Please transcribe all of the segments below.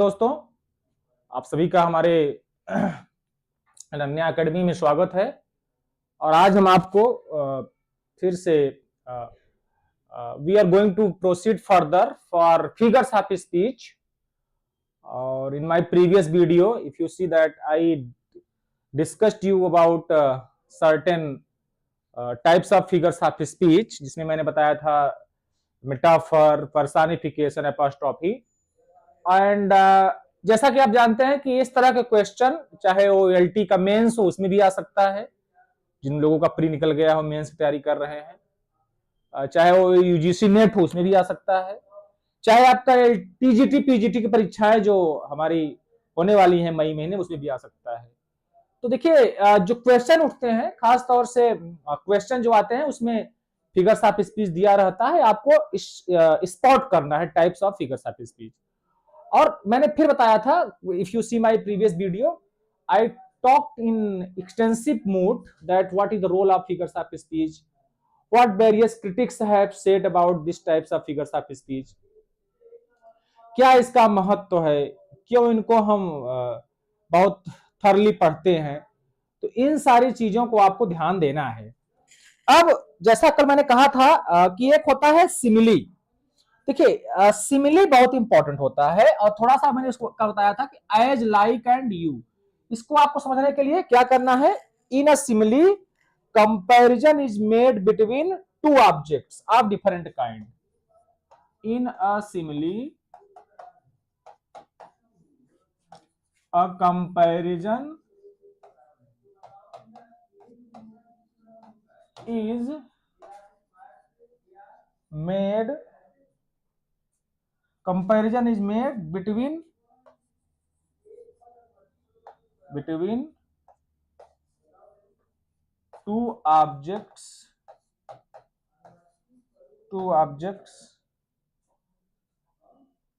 दोस्तों, आप सभी का हमारे अनन्या एकेडमी में स्वागत है। और आज हम आपको फिर से we are going to proceed further for figures of speech. और in my previous video if you see that I discussed you about certain types of figures of speech, जिसमें मैंने बताया था मेटाफर, पर्सनिफिकेशन, एपोस्ट्रोफी। एंड जैसा कि आप जानते हैं कि इस तरह के क्वेश्चन चाहे वो एलटी का मेंस हो उसमें भी आ सकता है, जिन लोगों का प्री निकल गया हो, मेंस की तैयारी कर रहे हैं, चाहे वो यूजीसी नेट हो उसमें भी आ सकता है, चाहे आपका टीजीटी पीजीटी की परीक्षाएं जो हमारी होने वाली हैं मई महीने उसमें भी आ सकता है। तो देखिए, जो क्वेश्चन उठते हैं खास तौर से क्वेश्चन जो आते हैं उसमें फिगर्स ऑफ स्पीच दिया रहता है, आपको स्पॉट करना है types of figures of speech. और मैंने फिर बताया था, if you see my previous video, I talked in extensive mode that what is the role of figures of speech, what various critics have said about this types of figures of speech, क्या इसका महत्व है, क्यों इनको हम बहुत thoroughly पढ़ते हैं। तो इन सारी चीजों को आपको ध्यान देना है। अब जैसा कल मैंने कहा था कि एक होता है सिमिली। देखिए, सिमिली बहुत इंपॉर्टेंट होता है और थोड़ा सा मैंने इसको बताया था कि एज, लाइक एंड यू, इसको आपको समझने के लिए क्या करना है। In a simile comparison is made between two objects of different kind. In a simile a comparison is made between two objects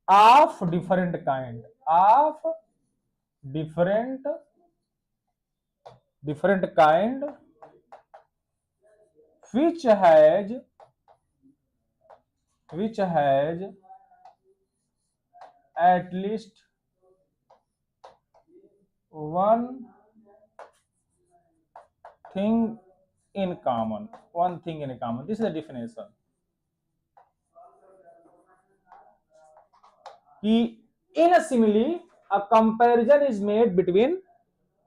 of different kind, which has at least one thing in common. This is the definition. In a simile, a comparison is made between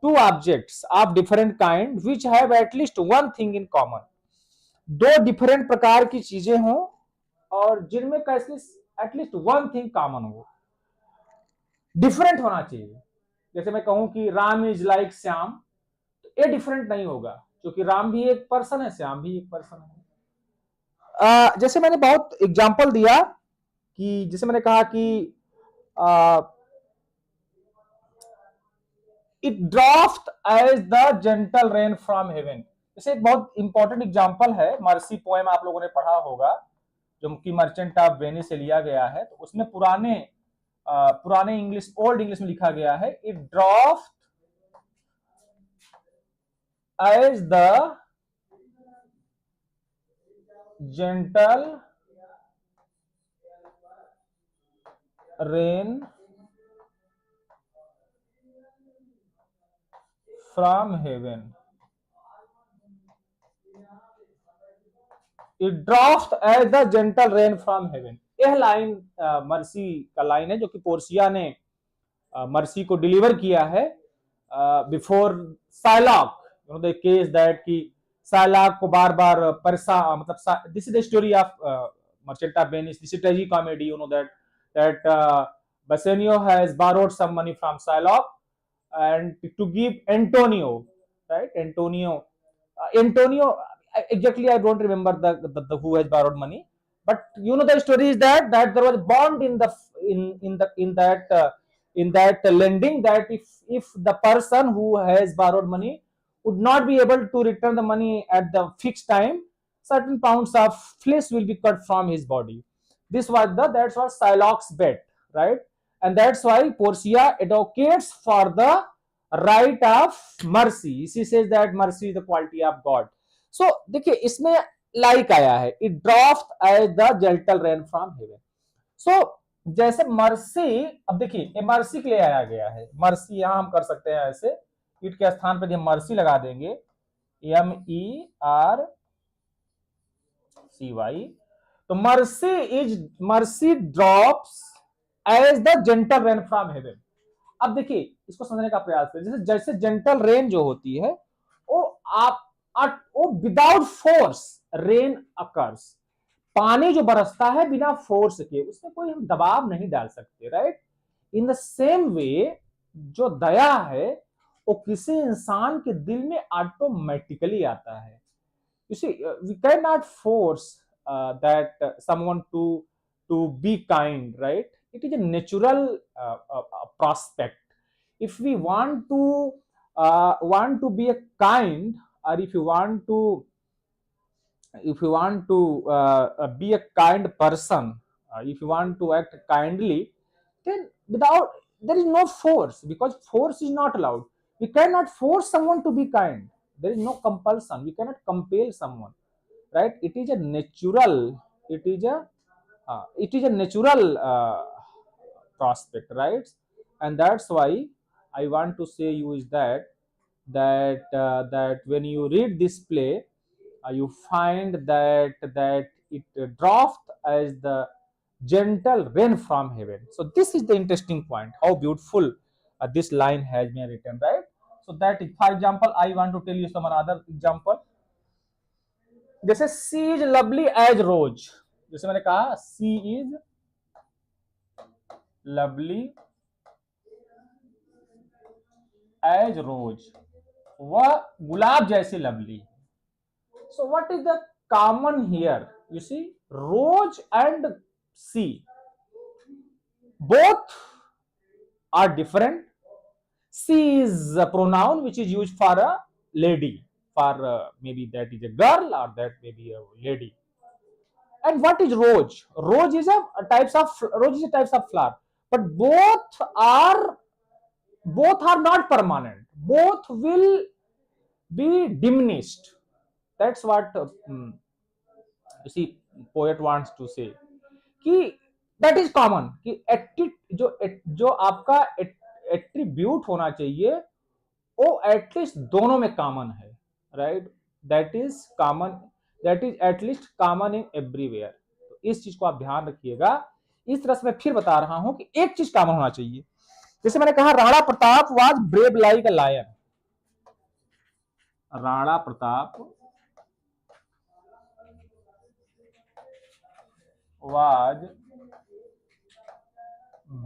two objects of different kind which have at least one thing in common. दो different प्रकार की चीजें हों और जिनमें at least one thing common हो, different होना चाहिए। जैसे मैं कहूं कि राम इज लाइक श्याम, तो ये डिफरेंट नहीं होगा क्योंकि राम भी एक पर्सन है, श्याम भी एक पर्सन है। जैसे मैंने बहुत एग्जांपल दिया कि जैसे मैंने कहा कि it droppeth as the gentle rain from heaven. जैसे एक बहुत इंपॉर्टेंट एग्जांपल है, मर्सी पोएम आप लोगों ने पढ़ा होगा जो कि मर्चेंट ऑफ वेनिस से लिया गया है। तो उसमें पुराने इंग्लिश, ओल्ड इंग्लिश में लिखा गया है, it droppeth as the gentle rain from heaven. It droppeth as the gentle rain from heaven. यह लाइन मर्सी का लाइन है जो कि पोर्सिया ने मर्सी को डिलीवर किया है before Psylocke. The case that कि साइलॉक को बार बार मतलब this is the story of merchant of Venice, this is tragic comedy. You know that Bassanio has borrowed some money from Shylock and to give Antonio, right? Antonio, exactly I don't remember the who has borrowed money, but you know the story is that there was a bond in that lending, that if the person who has borrowed money would not be able to return the money at the fixed time, certain pounds of flesh will be cut from his body. That's what Shylock's bet, right? And that's why Portia advocates for the right of mercy. She says that mercy is the quality of God. So देखिए इसमें like आया है, it dropped as the gentle rain from heaven. So जैसे mercy, अब देखिए mercy के लिए आया गया है, मर्सी यहां हम कर सकते हैं ऐसे, इट के स्थान पर हम मर्सी लगा देंगे, MERCY। तो mercy drops as the gentle rain from heaven. अब देखिए इसको समझने का प्रयास करें, जैसे जैसे जेंटल रेन जो होती है वो वो विदाउट फोर्स रेन अकर्स, पानी जो बरसता है बिना फोर्स के, उसमें कोई हम दबाव नहीं डाल सकते, right. In the same way जो दया है वो किसी इंसान के दिल में ऑटोमेटिकली आता है। You see, we cannot force someone to be kind, right? It is a natural prospect. If we want to be a kind, or if you want to be a kind person, if you want to act kindly, then without, there is no force, because force is not allowed. We cannot force someone to be kind. There is no compulsion. We cannot compel someone, right? It is a natural, it is a natural prospect, right? And that's why I want to say you is that when you read this play, you find that it dropped as the gentle rain from heaven. So this is the interesting point, how beautiful this line has been written, right? So that is, for example, I want to tell you some another example. जैसे she is lovely as rose, जैसे मैंने कहा she is lovely as rose, वह गुलाब जैसी lovely. So what is the common here, you see, rose and she both are different. She is a pronoun which is used for a lady, for maybe that is a girl or that may be a lady. And what is rose? Rose is a types of flower, but both are not permanent. Both will be diminished. That's what you see poet wants to say, कि that is common, कि जो आपका attribute होना चाहिए वो at least दोनों में common है, right. That is common, that is at least common in everywhere. तो इस चीज को आप ध्यान रखिएगा। इस तरह से मैं फिर बता रहा हूं कि एक चीज कॉमन होना चाहिए। जैसे मैंने कहा Rana Pratap was brave like a lion, Rana Pratap was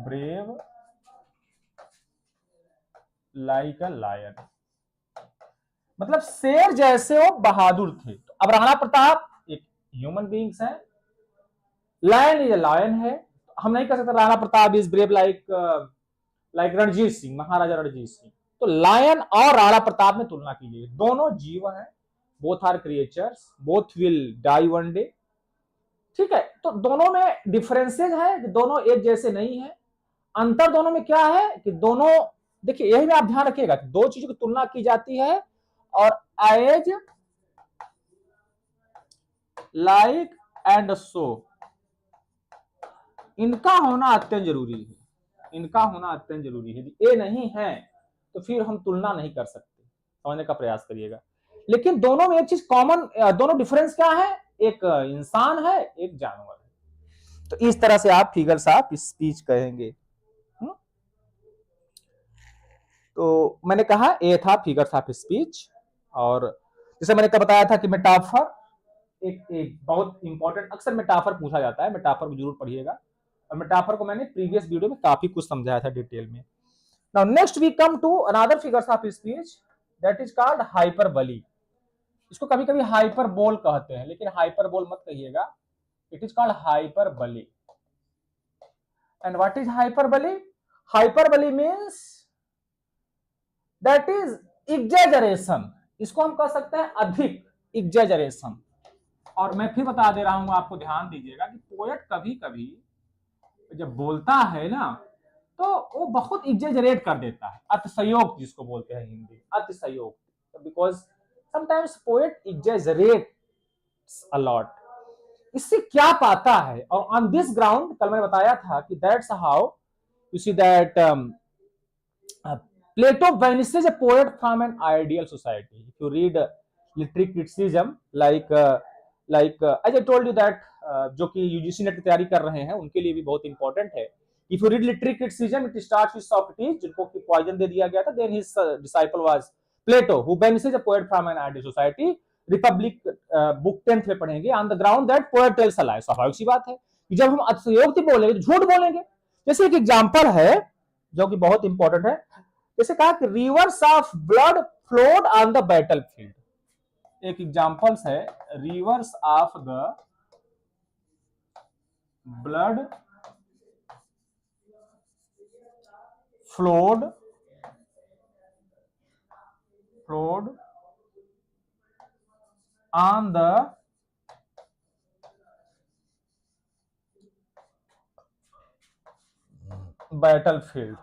brave like a lion, मतलब शेर जैसे वो बहादुर थे। तो अब राणा प्रताप एक ह्यूमन बींग्स है, लायन इज लायन है। हम नहीं कह सकते Rana Pratap is brave like Ranjit Singh, Maharaja Ranjit Singh. तो लायन और राणा प्रताप में तुलना कीजिए, दोनों जीव हैं, both are creatures, both will die one day, ठीक है। तो दोनों में डिफरेंसेस है, दोनों एक जैसे नहीं है। अंतर दोनों में क्या है कि दोनों, देखिए यही में आप ध्यान रखिएगा, दो चीजों की तुलना की जाती है और एज लाइक एंड सो, इनका होना अत्यंत जरूरी है, इनका होना अत्यंत जरूरी है। यदि ये नहीं है तो फिर हम तुलना नहीं कर सकते, समझने का प्रयास करिएगा। लेकिन दोनों में एक चीज कॉमन, दोनों डिफरेंस क्या है, एक इंसान है एक जानवर है। तो इस तरह से आप फिगर्स ऑफ स्पीच कहेंगे। तो मैंने कहा ये था फिगर्स ऑफ स्पीच। और जैसे मैंने कब बताया था कि मेटाफर एक बहुत इंपॉर्टेंट, अक्सर मेटाफर पूछा जाता है, मेटाफर को जरूर पढ़िएगा। और मेटाफर को मैंने प्रीवियस वीडियो में काफी कुछ समझाया था डिटेल में। Now next we come to another figures of speech that is called hyperbole. इसको कभी कभी हाइपरबोल कहते हैं, लेकिन हाइपरबोल मत कहिएगा, it is called hyperbole. And what is hyperbole? Hyperbole means that is exaggeration, इसको हम कह सकते हैं अधिक, एग्जैजरेशन। और मैं फिर बता दे रहा हूं, आपको ध्यान दीजिएगा कि पोएट कभी कभी जब बोलता है ना तो वो बहुत एग्जैजरेट कर देता है, अतिशयोक्ति जिसको बोलते हैं हिंदी, अतिशयोक्ति, because sometimes poet exaggerates a lot. इससे क्या पाता है, और ऑन दिस ग्राउंड कल मैंने बताया था कि that's how you see that Plato vanishes a poet from an ideal society. If you read literary criticism, as I told you that जो कि यूजीसी नेट की तैयारी कर रहे हैं उनके लिए भी बहुत इंपॉर्टेंट है. If you read literary criticism, it starts with Socrates, जिनको कि पॉइजन दे दिया गया था. Then his disciple was Plato, who vanishes a poet from an ideal society. Republic book 10th में पढ़ेंगे. On the ground that poet tells a lie. स्वाभाविक सी बात है कि जब हम अतिशयोक्ति बोलेंगे तो झूठ बोलेंगे. जैसे एक एग्जांपल है जो कि बहुत इंपॉर्टेंट है. जैसे कहा कि reverse of blood flowed on the battle field. एक एग्जांपल्स है reverse of the blood flowed on the battle field.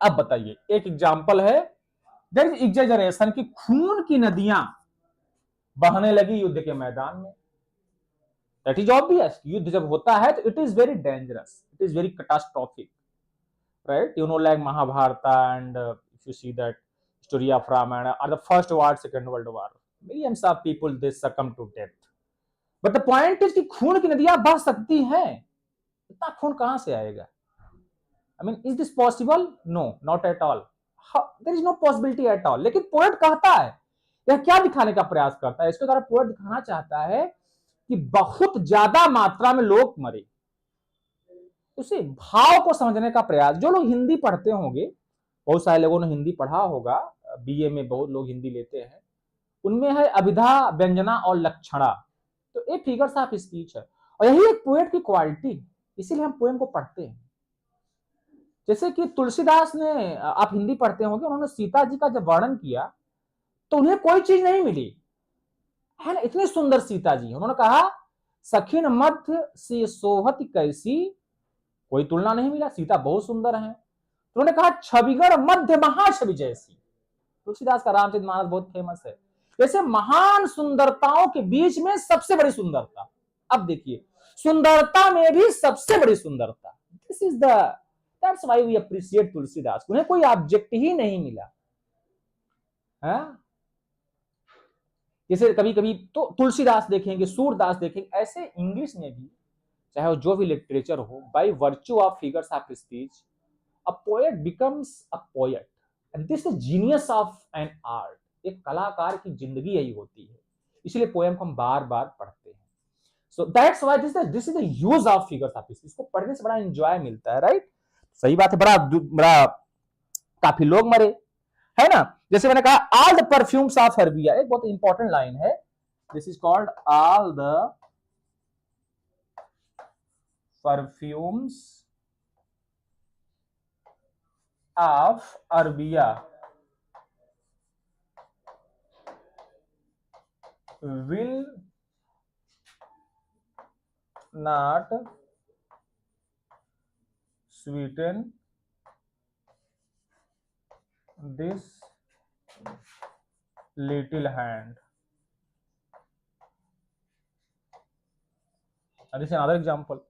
अब बताइए एक एग्जांपल है देयर इज एग्जैजरेशन की खून की नदियां बहने लगी युद्ध के मैदान में. That is obvious. युद्ध जब होता है तो it is very dangerous, it is very catastrophic, right. You know like Mahabharata and if you see that story of Ramayana और the first war, second world war, millions of people they succumb to death. But the point is कि खून की नदियां बह सकती हैं. इतना खून कहां से आएगा? I mean, is this possible? No, not at all. There is no possibility at all. लेकिन पोएट कहता है, यह क्या दिखाने का प्रयास करता है? इसके द्वारा पोएट दिखाना चाहता है कि बहुत ज्यादा मात्रा में लोग मरे. उसे भाव को समझने का प्रयास. जो लोग हिंदी पढ़ते होंगे, बहुत सारे लोगों ने हिंदी पढ़ा होगा, बीए में बहुत लोग हिंदी लेते हैं, उनमें है अभिधा, व्यंजना और लक्षणा. तो ये फिगर्स ऑफ स्पीच है और यही एक पोएट की क्वालिटी. इसीलिए हम पोएम को पढ़ते हैं. जैसे कि तुलसीदास ने, आप हिंदी पढ़ते होंगे, उन्होंने सीता जी का जब वर्णन किया तो उन्हें कोई चीज नहीं मिली है ना. इतनी सुंदर सीता जी. उन्होंने कहा सखिन मध्य से सोहत कैसी, कोई तुलना नहीं मिला, सीता बहुत सुंदर है. तो उन्होंने कहा छविगढ़ मध्य महाछवि जैसी. तुलसीदास का रामचरितमानस बहुत फेमस है. जैसे महान सुंदरताओं के बीच में सबसे बड़ी सुंदरता. अब देखिए सुंदरता में भी सबसे बड़ी सुंदरता. This is the That's why we appreciate Tulsidas. उन्हें कोई ऑब्जेक्ट ही नहीं मिला है. जैसे कभी कभी तो तुलसीदास देखेंगे, सूरदास देखेंगे, ऐसे इंग्लिश में भी चाहे वो जो भी लिटरेचर हो, by virtue of figures of speech a poet becomes a poet and this is genius of an art. एक कलाकार की जिंदगी यही होती है. इसलिए पोएम को हम बार बार पढ़ते हैं. So that's why this is the use of figures of speech. इसको पढ़ने से बड़ा एंजॉय मिलता है, राइट. सही बात है. बड़ा काफी लोग मरे है ना. जैसे मैंने कहा all the perfumes of Arabia, एक बहुत इंपॉर्टेंट लाइन है. This is called all the perfumes of Arabia will not sweeten this little hand. This is another example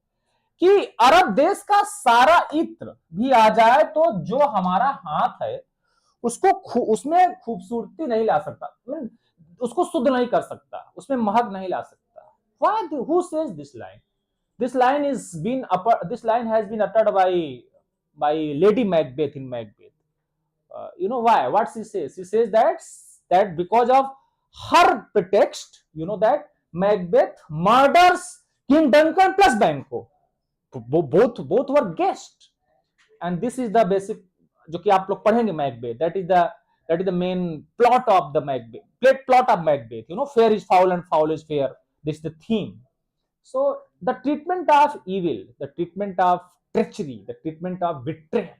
कि अरब देश का सारा इत्र भी आ जाए तो जो हमारा हाथ है उसको उसमें खूबसूरती नहीं ला सकता, उसको शुद्ध नहीं कर सकता, उसमें महक नहीं ला सकता. Why? Who says this line? This line has been uttered by Lady Macbeth in Macbeth. You know why? What she says? She says that because of her pretext, you know that Macbeth murders King Duncan plus Banquo. Both were guests, and this is the basic जो कि आप लोग पढ़ेंगे Macbeth. That is the main plot of the Macbeth. Plot of Macbeth. You know, fair is foul and foul is fair. This is the theme. So the treatment of evil, the treatment of treachery, the treatment of betrayal,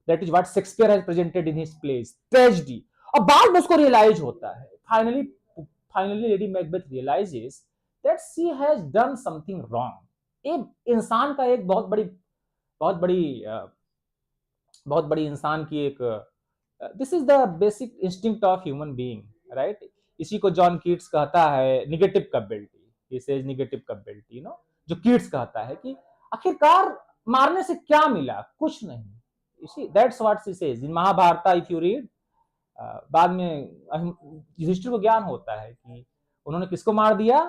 that is what Shakespeare has presented in his plays. Tragedy. और बाद में उसको realise होता है. Finally Lady Macbeth realizes that she has done something wrong. एक इंसान का एक बहुत बड़ी इंसान की एक this is the basic instinct of human being, right. इसी को जॉन कीट्स कहता है negative capability. he says negative capability, you know, जो कीट्स कहता है कि आखिरकार मारने से क्या मिला, कुछ नहीं। You see, that's what she says in Mahabharata, if you read, बाद में युधिष्ठिर को ज्ञान होता है कि उन्होंने किसको मार दिया,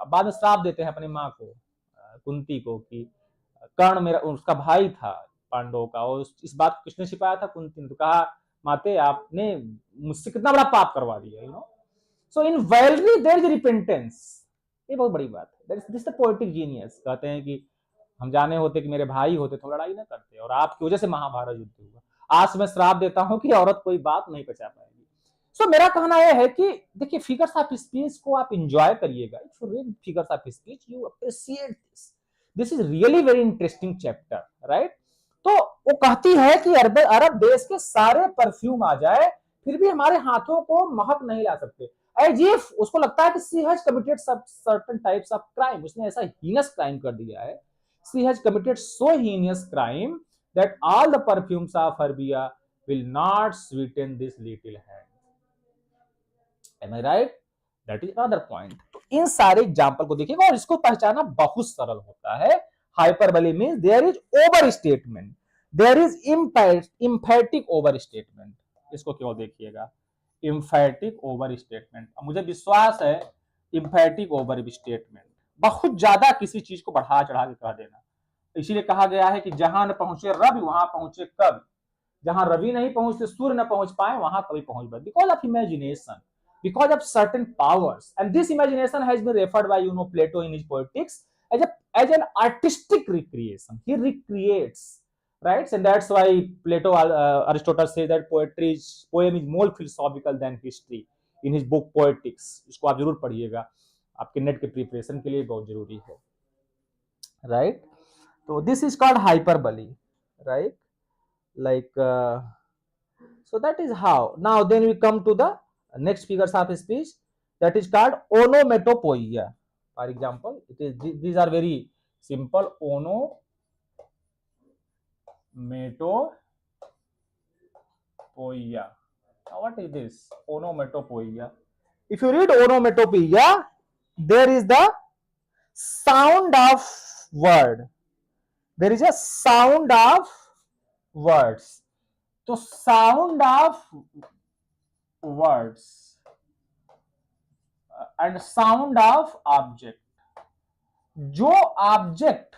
बाद में श्राप देते हैं अपनी माँ को, कुंती को, कि कर्ण मेरा उसका भाई था पांडवों का, और इस बात को किसने छिपाया था, कुंती ने। तो कहा माते आपने मुझसे कितना बड़ा पाप करवा दिया, you know. So in valery there is repentance, ये बहुत बड़ी बात है। This the poetic genius. कहते हैं कि हम जाने होते कि मेरे भाई होते तो लड़ाई ना करते, और आपकी वजह से महाभारत युद्ध हुआ। आज मैं श्राप देता हूं कि औरत कोई बात नहीं बचा पाएगी। सो मेरा कहना यह है कि देखिए, फिगर्स ऑफ स्पीच को आप इंजॉय करिएगा। If you read figures of speech you appreciate this, this is really very interesting chapter, right. तो वो कहती है कि अरब देश के सारे परफ्यूम आ जाए फिर भी हमारे हाथों को महक नहीं ला सकते। एज इफ उसको लगता है कि she has committed certain types of crime, उसने ऐसा हीनस क्राइम कर दिया है। She has committed so heinous crime that all the perfumes of Arabia will not sweeten this little hand. Am I right? That is another point. तो इन सारे example को देखिएगा और इसको पहचानना बहुत सरल होता है। Hyperbole means there is over statement, there is emphatic over statement. इसको केवल देखिएगा, इम्फैटिक ओवर स्टेटमेंट। मुझे विश्वास है इम्फैटिक ओवर स्टेटमेंट, बहुत ज्यादा किसी चीज को बढ़ा चढ़ा के कह देना। इसीलिए कहा गया है कि जहां न पहुंचे रवि वहां पहुंचे कवि, जहां रवि नहीं पहुंचते सूर्य न पहुंच पाए वहां कवि पहुंच पाए, because of imagination, because of certain powers, and this imagination has been referred by Plato in his poetics as an artistic recreation. He recreates, right? And that's why Plato, Aristotle says that poem is more philosophical than history in his book Poetics. इसको आप जरूर पढ़िएगा, आपके net के preparation के लिए बहुत जरूरी है, right? So this is called hyperbole, right? Like so that is how. Now then we come to the next figures of speech, that is called onomatopoeia. For example, these are very simple. Onomatopoeia. Now what is this onomatopoeia? If you read onomatopoeia, there is the sound of word, there is a sound of words. So sound of words and sound of object, जो object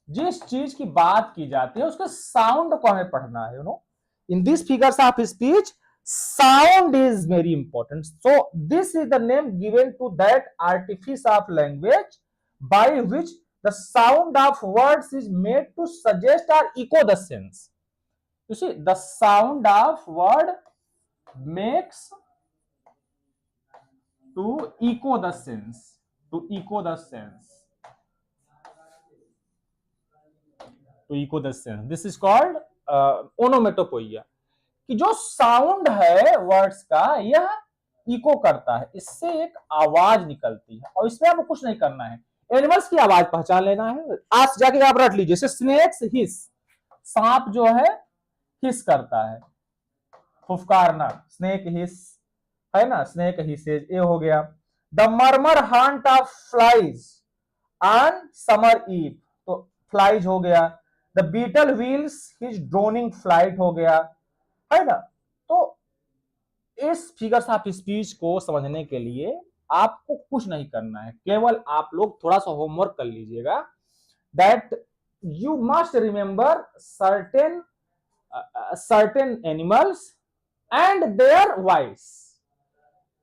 जिस चीज की बात की जाती है उसके sound को हमें पढ़ना है, you know. In this figures of speech sound is very important. So this is the name given to that artifice of language by which the sound of words is made to suggest or echo the sense. You see, the sound of word makes to echo the sense, to echo the sense, to echo the sense. This is called onomatopoeia, कि जो sound है words का यह eco करता है, इससे एक आवाज निकलती है और इसमें आपको कुछ नहीं करना है, एनिमल्स की आवाज पहचान लेना है। आज जाके आप रट लीजिए, जैसे स्नेक्स हिस, सांप जो है हिस करता है, फुफकारना, स्नेक हिस है ना, स्नेक हिसेज, ये हो गया। The murmur haunt of flies on summer eve, तो फ्लाइज हो गया। The beetle wheels his droning flight हो गया, है ना। तो इस फिगर्स ऑफ स्पीच को समझने के लिए आपको कुछ नहीं करना है, केवल आप लोग थोड़ा सा होमवर्क कर लीजिएगा, that you must remember certain animals and their voice.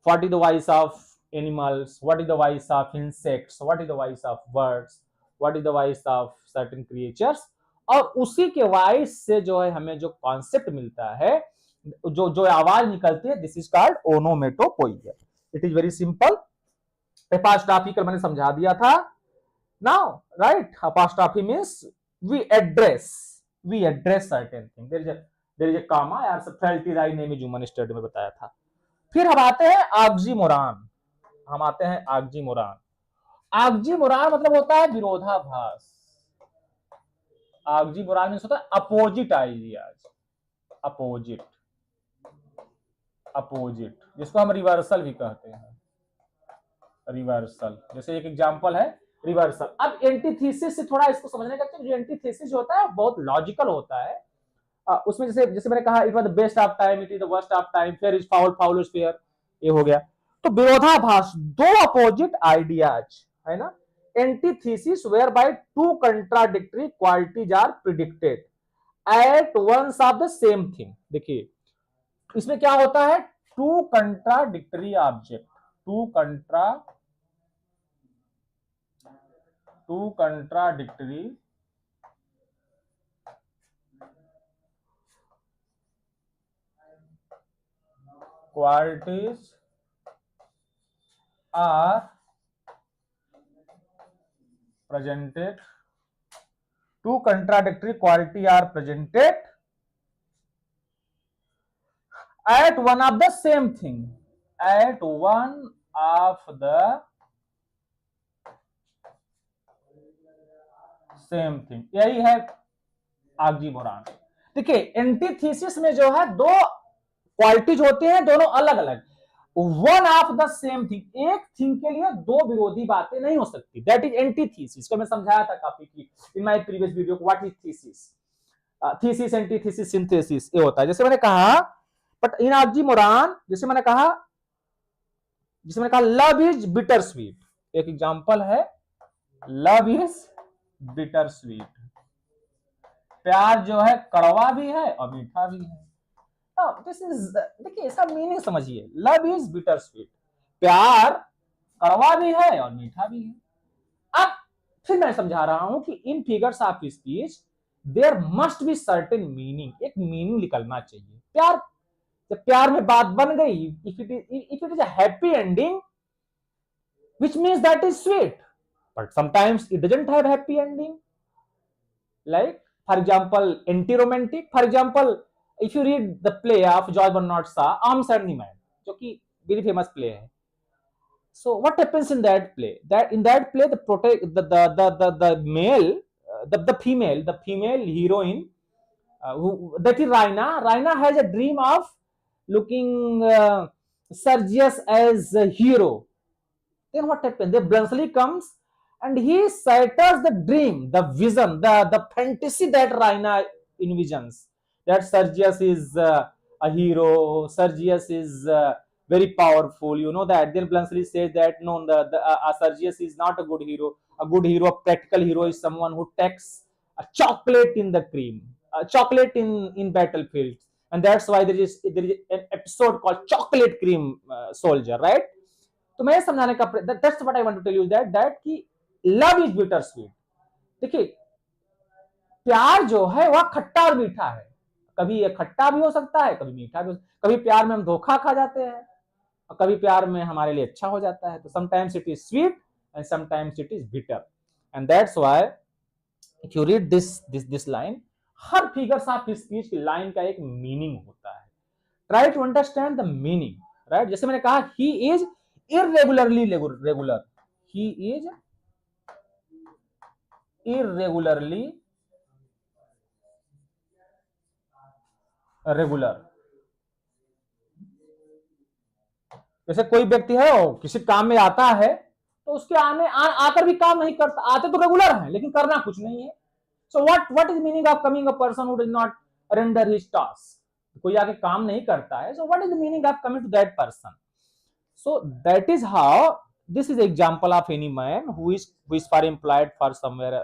What is the voice of animals, what is the voice of insects, what is the voice of birds, what is the voice of certain creatures, और उसी के voice से जो है हमें जो concept मिलता है, जो जो आवाज निकलती है, this is called onomatopoeia. It is very simple. Apostrophe कल मैंने समझा दिया था। Now right, apostrophe means we address certain thing, there is a comma, यार subtractive name is human study में बताया था। फिर हम आते हैं ऑक्सीमोरॉन, ऑक्सीमोरॉन मतलब होता है विरोधाभास। ऑक्सीमोरॉन मींस होता है अपोजिट आइडियाज, अपोजिट, जिसको हम रिवर्सल भी कहते हैं। रिवर्सल, जैसे एक एग्जांपल है रिवर्सल। अब एंटीथीसिस से थोड़ा इसको समझने का, जो एंटीथीसिस जो होता है बहुत लॉजिकल होता है। उसमें जैसे जैसे मैंने कहा, it was the best of time, it is the worst of time, fair is foul, foul is fair, ये हो गया। तो विरोधाभास, दो अपोजिट आइडियाज है ना, antithesis whereby two contradictory qualities are predicated at once of the same thing. देखिए इसमें क्या होता है, two contradictory object, two contradictory qualities are presented, two contradictory quality are presented at one of the same thing, at one of the same thing, यही है oxymoron. देखिए antithesis में जो है दो क्वालिटीज होते हैं, दोनों अलग अलग, one of the same thing, एक थिंग के लिए दो विरोधी बातें नहीं हो सकती, दैट इज एंटीथीसिस। को मैं समझाया था काफी की इन my previous video, what is thesis, thesis, antithesis, synthesis, ये होता है। जैसे मैंने कहा, बट इन ऑक्सीमोरॉन जैसे मैंने कहा लव इज बिटर स्वीट, एक एग्जांपल है, लव इज बिटर स्वीट, प्यार जो है कड़वा भी है और मीठा भी है। दिस इज, देखिए इसका मीनिंग समझिए, लव इज बिटर स्वीट, प्यार कड़वा भी है और मीठा भी है। अब फिर मैं समझा रहा हूं कि in figures of speech there must be certain meaning, एक मीनिंग निकलना चाहिए। प्यार, जब प्यार में बात बन गई, if it is a happy ending which means that is sweet, but sometimes it doesn't have happy ending, like for example anti-romantic, for example if you read the play of George Bernard Shaw, Arms and the Man, जो कि very famous play है। So what happens in that play, that in that play the male, the female heroine, that is Raina has a dream of looking Sergius as a hero. Then what happens? The Bluntschli comes and he shatters the dream, the vision, the fantasy that Raina envisions, that Sergius is a hero, Sergius is very powerful, you know that. Then Bluntschli says that no, Sergius is not a good hero. A good hero, a practical hero, is someone who takes a chocolate in the cream, a chocolate in battlefields, and that's why there is an episode called Chocolate Cream Soldier, right? तो मैं समझाने का, that's what I want to tell you, that कि love is bitter sweet. देखिए प्यार जो है वह खट्टा और मीठा है, कभी ये खट्टा भी हो सकता है, कभी मीठा भी हो सकता है, कभी प्यार में हम धोखा खा जाते हैं और कभी प्यार में हमारे लिए अच्छा हो जाता है। तो sometimes it is sweet and sometimes it is bitter, and that's why if you read this line, हर फिगर्स ऑफ स्पीच की लाइन का एक मीनिंग होता है। Try to understand the meaning, right. जैसे मैंने कहा, he is irregularly regular, he is irregularly regular। जैसे कोई व्यक्ति है वो किसी काम में आता है तो उसके आकर भी काम नहीं करता, आते तो रेगुलर है लेकिन करना कुछ नहीं है। So what is meaning of coming a person who does not render his task, कोई आके काम नहीं करता है, so what is the meaning of coming to that person. So that is how, this is example of any man who is for employed for somewhere,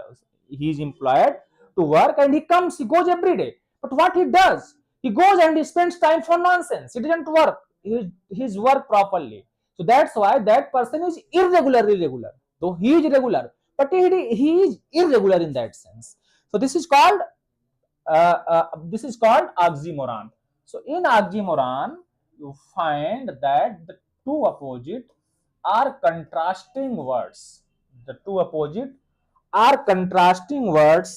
he is employed to work and he comes, he goes every day, but what he does, he goes and he spends time for nonsense, he didn't work his work properly. So that's why that person is irregularly regular, though he is regular, but he is irregular in that sense. So this is called oxymoron. So in oxymoron you find that the two opposite are contrasting words, the two opposite are contrasting words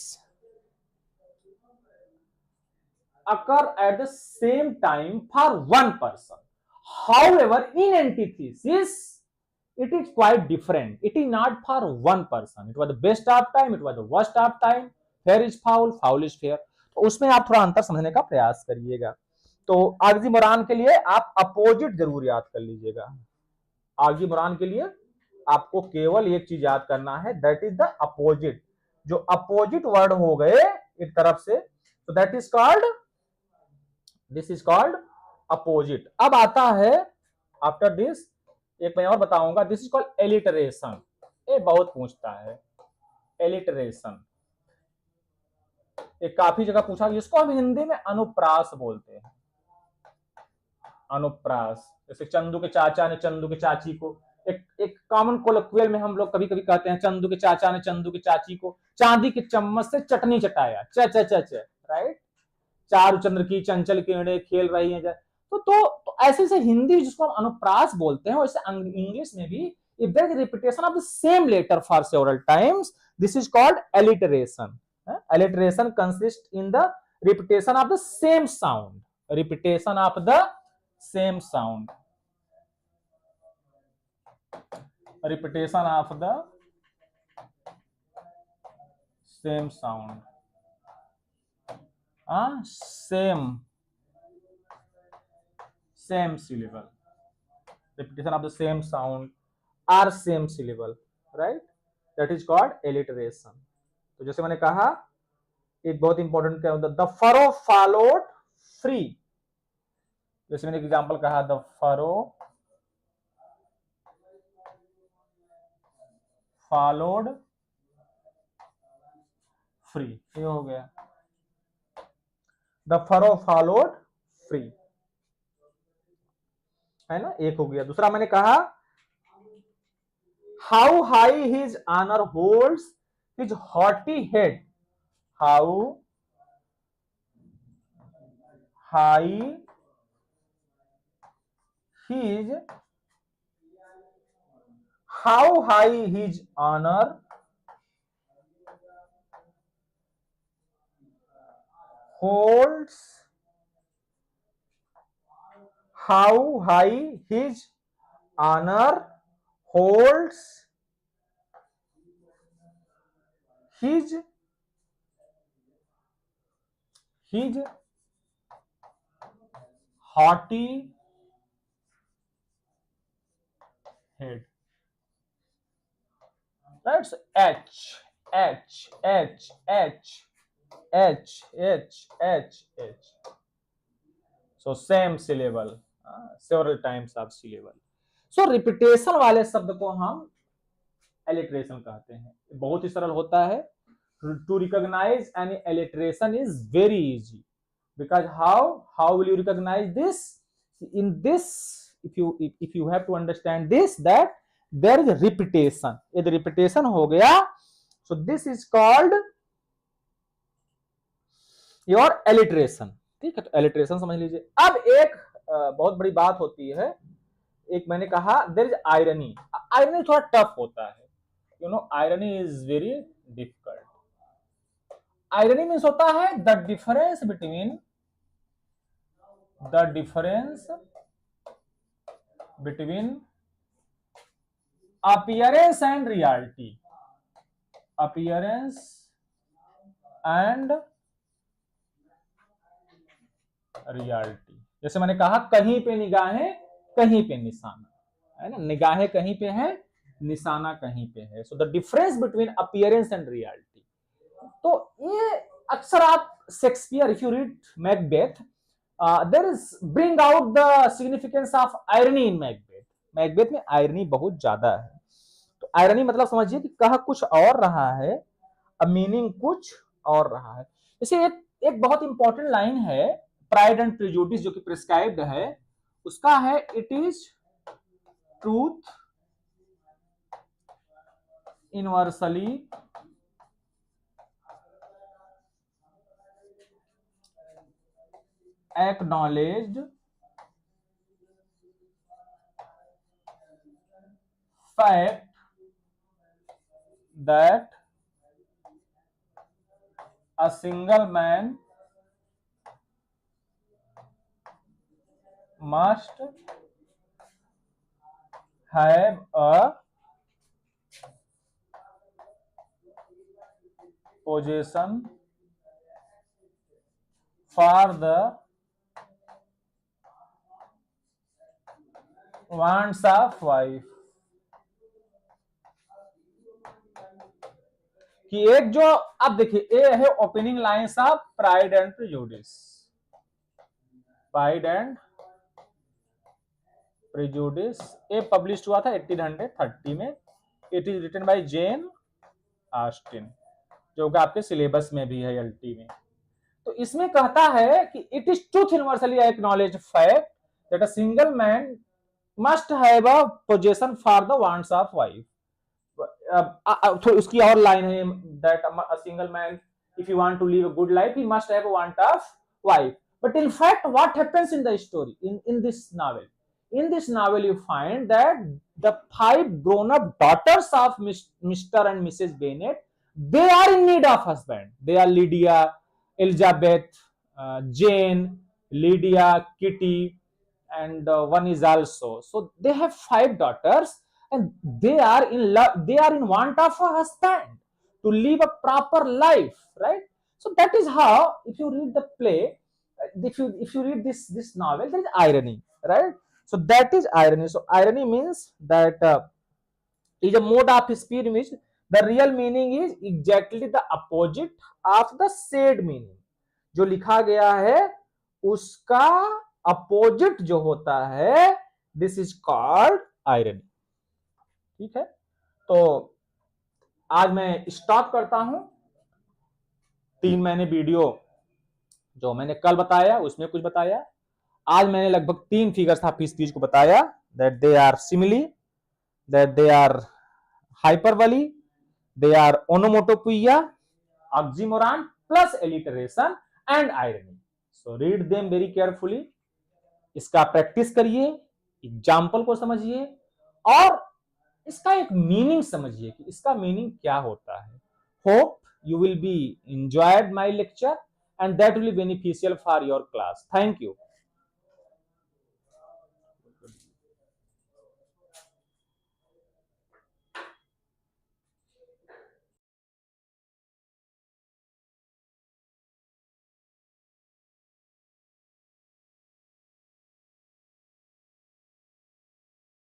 occur at the same time for one person. However, in antithesis it is quite different, it is not for one person, it was the best of time, it was the worst of time, fair is foul, foul is fair। तो उसमें आप थोड़ा अंतर समझने का प्रयास करिएगा। तो ऑक्सीमोरॉन के लिए आप अपोजिट जरूर याद कर लीजिएगा, ऑक्सीमोरॉन के लिए आपको केवल एक चीज याद करना है, दैट इज द अपोजिट। जो अपोजिट वर्ड हो गए एक तरफ से, तो that is called, this is called opposite. अब आता है आफ्टर दिस, एक मैं और बताऊंगा, दिस इज कॉल्ड एलिटरेशन। ये बहुत पूछता है, एलिटरेशन। एक काफी जगह पूछा, जिसको हम हिंदी में अनुप्रास बोलते हैं। अनुप्रास, जैसे चंदू के चाचा ने चंदू की चाची को, एक कॉमन कोलोक्वियल में हम लोग कभी कभी कहते हैं, चंदू के चाचा ने चंदू की चाची को चांदी के चम्मच से चटनी चटाया, च च च च, राइट। चारु चंद्र की चंचल किरणें खेल रही हैं। तो ऐसे से हिंदी जिसको हम अनुप्रास बोलते हैं, वैसे इंग्लिश में भी if there is repetition of the same letter for several times, this is called alliteration. Alliteration consists in the repetition of the same sound, repetition of the same sound, repetition of the same sound, same syllable, repetition of the same sound or same syllable, right? That is called alliteration. तो जैसे मैंने कहा, एक बहुत important क्या होता है, the furrow followed free. जैसे मैंने एग्जांपल कहा, द फरो फॉलोड फ्री, ये हो गया, द फरो फॉलोड फ्री, है ना, एक हो गया। दूसरा मैंने कहा, how high his honour holds his haughty head, how high his, how high his honour holds, how high his honor holds his haughty head. That's H H H H H H H H. So same syllable, several times of syllable. So repetition वाले शब्द को हम alliteration कहते हैं। बहुत ही सरल होता है। To recognize any alliteration is very easy, because how will you recognize this? In this, if you have to understand this, that there is a repetition, यदि repetition हो गया, so this is called your alliteration। ठीक है, तो alliteration समझ लीजिए। अब एक बहुत बड़ी बात होती है, एक मैंने कहा there is irony। irony थोड़ा टफ होता है, you know, irony is very difficult। irony means होता है the difference between appearance and reality, appearance and reality। जैसे मैंने कहा, कहीं पे निगाहें कहीं पे निशाना, है ना, निगाहें कहीं पे है, निशाना कहीं पे है। So the difference between appearance and reality. तो ये अक्सर आप Shakespeare, if you read Macbeth, there is bring out the significance of irony in Macbeth. Macbeth में आयरनी बहुत ज्यादा है। तो आयरनी मतलब समझिए कि कहा कुछ और रहा है, अब मीनिंग कुछ और रहा है। जैसे एक बहुत इंपॉर्टेंट लाइन है प्राइड एंड प्रेजुडिस, जो कि प्रिस्क्राइब्ड है, उसका है, it is truth universally acknowledged, fact that a single man must have a possession for the wants of wife। कि एक जो आप देखिए ए है opening lines of Pride and Prejudice, Pride and Prejudice, ये पब्लिश हुआ था 1830 में। It is written by Jane Austen, जो कि आपके सिलेबस में भी है एलटी में। तो इसमें कहता है कि it is truth universally acknowledge fact that a single man must have a position for the wants of wife. तो उसकी और लाइन है that a single man if you want to live a good life he must have a want of wife. But in fact what happens in the story in this novel, in this novel you find that the 5 grown up daughters of Mr. and Mrs. Bennet, they are in need of husband. They are Lydia, Elizabeth, Jane, Lydia, Kitty, and one is also. So they have 5 daughters and they are in love, they are in want of a husband to live a proper life, right? So that is how, if you read the play, if you read this novel, there is irony, right? So that is irony. So irony means that is a mode of speech in which the real meaning is exactly the opposite of the said meaning. जो लिखा गया है उसका opposite जो होता है, this is called irony. ठीक है, तो आज मैं स्टॉप करता हूं। 3 महीने वीडियो जो मैंने कल बताया उसमें कुछ बताया, आज मैंने लगभग 3 फिगर्स ऑफ स्पीच को बताया, that they are simile, that they are hyperbole, they or onomatopoeia, oxymoron plus alliteration and irony. So read them very carefully, इसका प्रैक्टिस करिए, एग्जाम्पल को समझिए और इसका एक मीनिंग समझिए कि इसका मीनिंग क्या होता है। Hope you will be enjoyed my lecture and that will be beneficial for your class. Thank you.